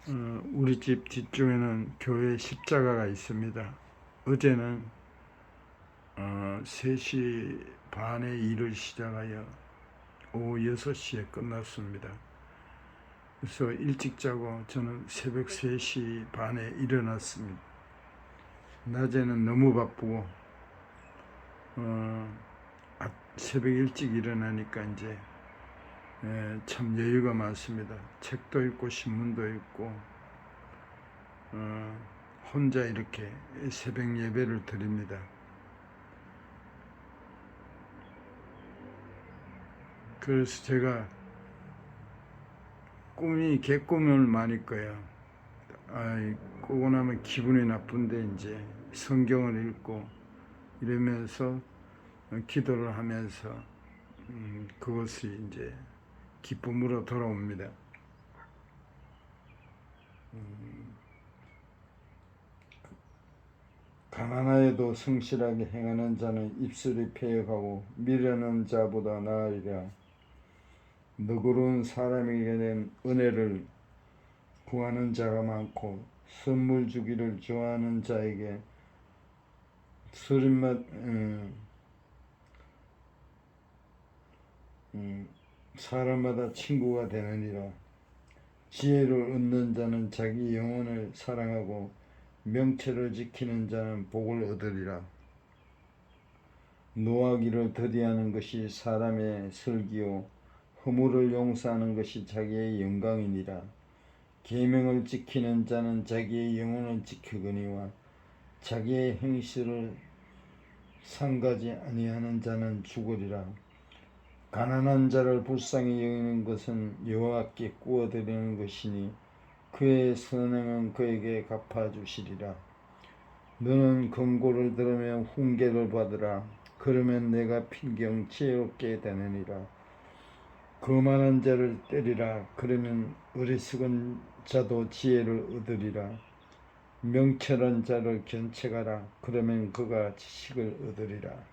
우리 집 뒤쪽에는 교회 십자가가 있습니다. 어제는 3시 반에 일을 시작하여 오후 6시에 끝났습니다. 그래서 일찍 자고 저는 새벽 3시 반에 일어났습니다. 낮에는 너무 바쁘고 새벽 일찍 일어나니까 이제 참 여유가 많습니다. 책도 읽고 신문도 읽고 혼자 이렇게 새벽 예배를 드립니다. 그래서 제가 꿈이 개꿈을 많이 꿔요. 꾸고 나면 기분이 나쁜데 이제 성경을 읽고 이러면서 기도를 하면서 그것이 이제 기쁨으로 돌아옵니다. 가난하여도 성실하게 행하는 자는 입술이 패역하고 미련한 자보다 나으리라. 너그러운 사람에게는 은혜를 구하는 자가 많고 선물 주기를 좋아하는 자에게 사람마다 친구가 되느니라. 지혜를 얻는 자는 자기 영혼을 사랑하고 명철을 지키는 자는 복을 얻으리라. 노하기를 더디하는 것이 사람의 슬기요 허물을 용서하는 것이 자기의 영광이니라. 계명을 지키는 자는 자기의 영혼을 지키거니와 자기의 행실을 상가지 아니하는 자는 죽으리라. 가난한 자를 불쌍히 여기는 것은 여호와께 구워드리는 것이니 그의 선행은 그에게 갚아주시리라. 너는 권고를 들으며 훈계를 받으라. 그러면 내가 필경 지혜롭게 되느니라. 거만한 자를 때리라. 그러면 어리석은 자도 지혜를 얻으리라. 명철한 자를 견책하라. 그러면 그가 지식을 얻으리라.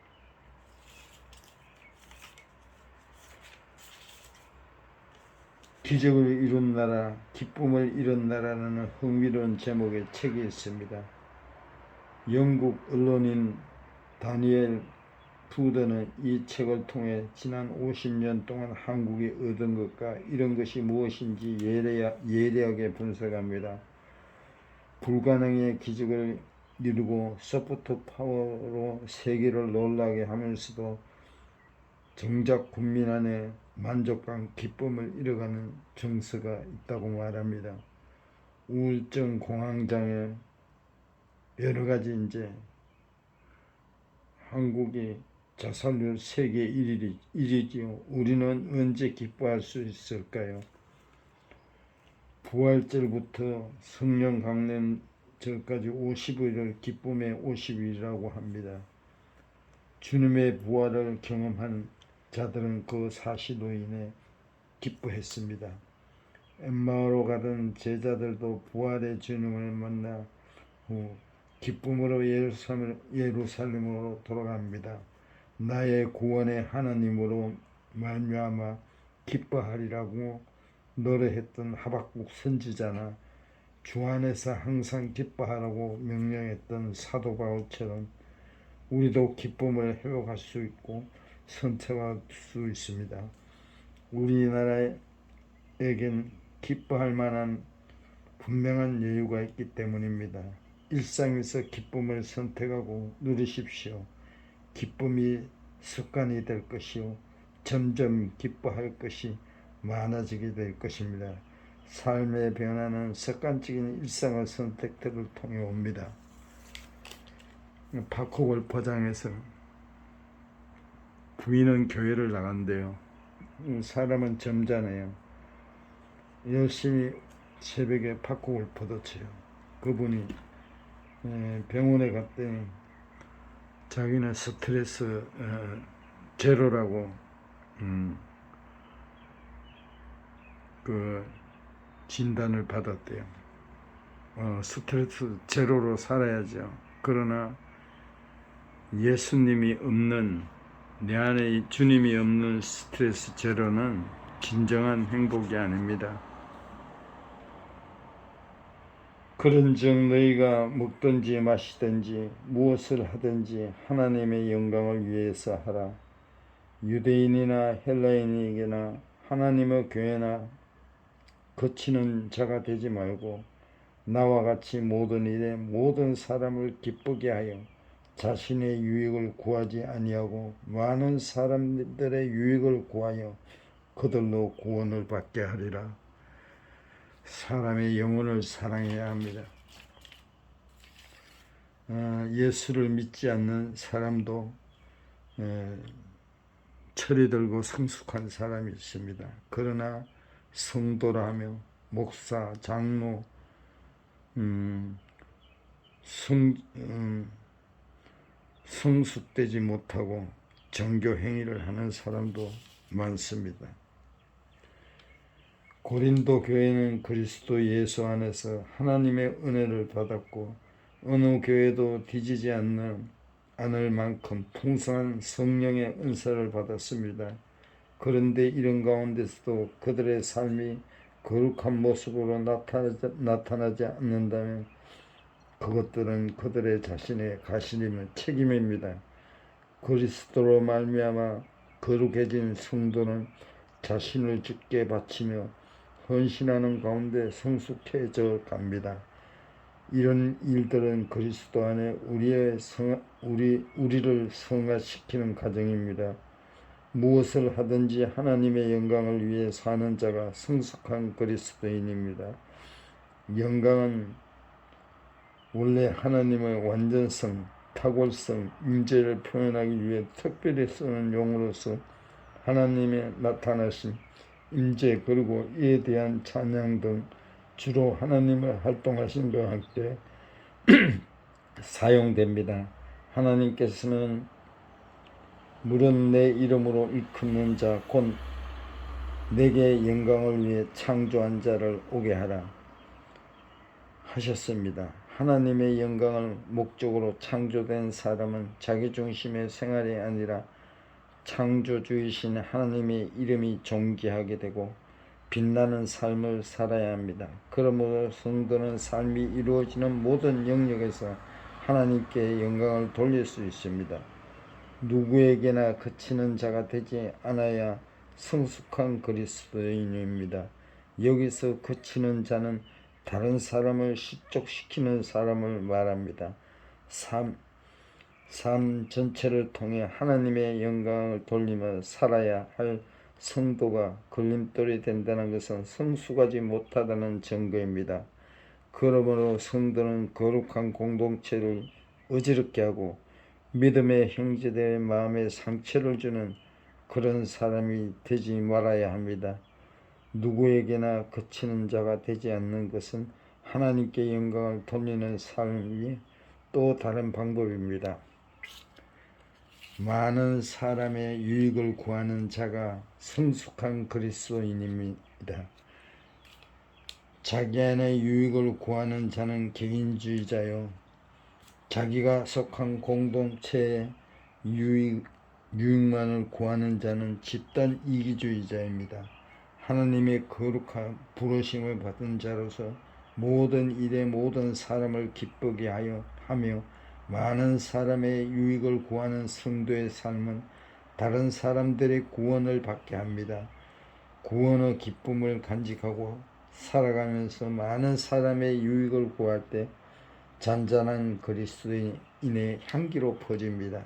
기적을 이룬 나라, 기쁨을 이룬 나라라는 흥미로운 제목의 책이 있습니다. 영국 언론인 다니엘 푸더는 이 책을 통해 지난 50년 동안 한국이 얻은 것과 이런 것이 무엇인지 예리하게 분석합니다. 불가능의 기적을 이루고 소프트 파워로 세계를 놀라게 하면서도 정작 국민 안에 만족감, 기쁨을 잃어가는 정서가 있다고 말합니다. 우울증, 공황장애, 여러 가지 이제 한국이 자살률 세계 1위지요. 우리는 언제 기뻐할 수 있을까요? 부활절부터 성령 강림절까지 50일을 기쁨의 50일이라고 합니다. 주님의 부활을 경험한 자들은 그 사실로 인해 기뻐했습니다. 엠마오로 가던 제자들도 부활의 주님을 만나 후 기쁨으로 예루살렘으로 돌아갑니다. 나의 구원의 하나님으로 말미암아 기뻐하리라고 노래했던 하박국 선지자나 주 안에서 항상 기뻐하라고 명령했던 사도 바울처럼 우리도 기쁨을 회복할 수 있고 선택할 수 있습니다. 우리나라에겐 기뻐할 만한 분명한 여유가 있기 때문입니다. 일상에서 기쁨을 선택하고 누리십시오. 기쁨이 습관이 될 것이요 점점 기뻐할 것이 많아지게 될 것입니다. 삶의 변화는 습관적인 일상의 선택들을 통해 옵니다. 파크골 포장에서 부인은 교회를 나간대요. 사람은 점잖아요. 열심히 새벽에 파크골프도 쳐요. 그분이 병원에 갔더니 자기는 스트레스 제로라고 그 진단을 받았대요. 스트레스 제로로 살아야죠. 그러나 예수님이 없는, 내 안에 주님이 없는 스트레스 제로는 진정한 행복이 아닙니다. 그런즉 너희가 먹든지 마시든지 무엇을 하든지 하나님의 영광을 위해서 하라. 유대인이나 헬라인에게나 하나님의 교회나 거치는 자가 되지 말고 나와 같이 모든 일에 모든 사람을 기쁘게 하여 자신의 유익을 구하지 아니하고 많은 사람들의 유익을 구하여 그들로 구원을 받게 하리라. 사람의 영혼을 사랑해야 합니다. 예수를 믿지 않는 사람도 철이 들고 성숙한 사람이 있습니다. 그러나 성도라 하며 목사, 장로, 성숙되지 못하고 정교 행위를 하는 사람도 많습니다. 고린도 교회는 그리스도 예수 안에서 하나님의 은혜를 받았고 어느 교회도 뒤지지 않을 만큼 풍성한 성령의 은사를 받았습니다. 그런데 이런 가운데서도 그들의 삶이 거룩한 모습으로 나타나지 않는다면 그것들은 그들의 자신의 가시림의 책임입니다. 그리스도로 말미암아 거룩해진 성도는 자신을 주께 바치며 헌신하는 가운데 성숙해져 갑니다. 이런 일들은 그리스도 안에 우리를 성화시키는 과정입니다. 무엇을 하든지 하나님의 영광을 위해 사는 자가 성숙한 그리스도인입니다. 영광은 원래 하나님의 완전성, 탁월성, 임재를 표현하기 위해 특별히 쓰는 용어로서 하나님의 나타나심, 임재 그리고 이에 대한 찬양 등 주로 하나님의 활동하심과 함께 사용됩니다. 하나님께서는 물은 내 이름으로 일컫는 자 곧 내게 영광을 위해 창조한 자를 오게 하라 하셨습니다. 하나님의 영광을 목적으로 창조된 사람은 자기중심의 생활이 아니라 창조주이신 하나님의 이름이 존귀하게 되고 빛나는 삶을 살아야 합니다. 그러므로 성도는 삶이 이루어지는 모든 영역에서 하나님께 영광을 돌릴 수 있습니다. 누구에게나 그치는 자가 되지 않아야 성숙한 그리스도인입니다. 여기서 그치는 자는 다른 사람을 실족시키는 사람을 말합니다. 삶 전체를 통해 하나님의 영광을 돌리며 살아야 할 성도가 걸림돌이 된다는 것은 성숙하지 못하다는 증거입니다. 그러므로 성도는 거룩한 공동체를 어지럽게 하고 믿음의 형제들의 마음에 상처를 주는 그런 사람이 되지 말아야 합니다. 누구에게나 그치는 자가 되지 않는 것은 하나님께 영광을 돌리는 삶이 또 다른 방법입니다. 많은 사람의 유익을 구하는 자가 성숙한 그리스도인입니다. 자기 안의 유익을 구하는 자는 개인주의자요, 자기가 속한 공동체의 유익만을 구하는 자는 집단 이기주의자입니다. 하나님의 거룩한 부르심을 받은 자로서 모든 일에 모든 사람을 기쁘게 하며 많은 사람의 유익을 구하는 성도의 삶은 다른 사람들의 구원을 받게 합니다. 구원의 기쁨을 간직하고 살아가면서 많은 사람의 유익을 구할 때 잔잔한 그리스도인의 향기로 퍼집니다.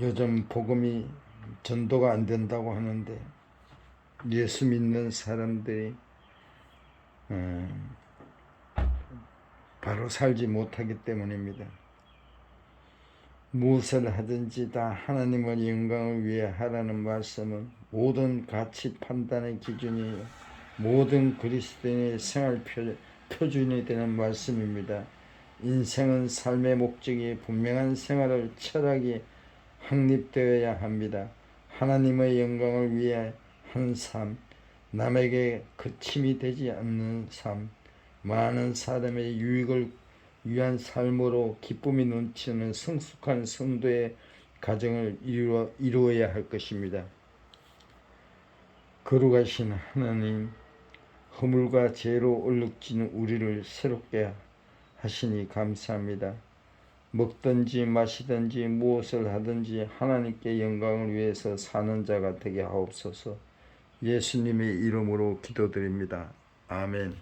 요즘 복음이 전도가 안 된다고 하는데 예수 믿는 사람들이 바로 살지 못하기 때문입니다. 무엇을 하든지 다 하나님의 영광을 위해 하라는 말씀은 모든 가치 판단의 기준이요 모든 그리스도인의 생활 표준이 되는 말씀입니다. 인생은 삶의 목적이 분명한 생활을 철학이 확립되어야 합니다. 하나님의 영광을 위해 한 삶, 남에게 그침이 되지 않는 삶, 많은 사람의 유익을 위한 삶으로 기쁨이 넘치는 성숙한 성도의 가정을 이루어야 할 것입니다. 거룩하신 하나님, 허물과 죄로 얼룩진 우리를 새롭게 하시니 감사합니다. 먹든지 마시든지 무엇을 하든지 하나님께 영광을 위해서 사는 자가 되게 하옵소서. 예수님의 이름으로 기도드립니다. 아멘.